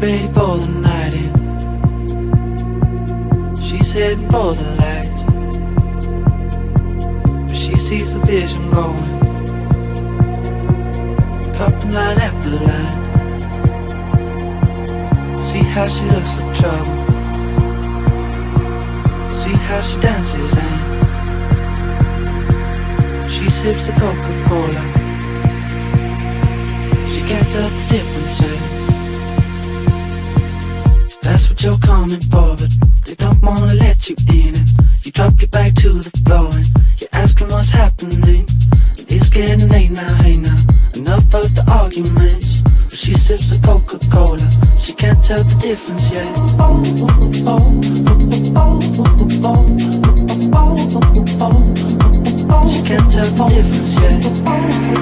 ready for the night in. She's heading for the lights, but she sees the vision going, couple line after line. See how she looks like trouble, see how she dances and she sips the Coca-Cola. She can't tell the difference yet. That's what you're coming for, but they don't wanna let you in. And you drop your back to the floor and you're asking what's happening. It's getting late now, hey now, enough of the arguments. But she sips the Coca-Cola, she can't tell the difference yet. She can't tell the difference yet.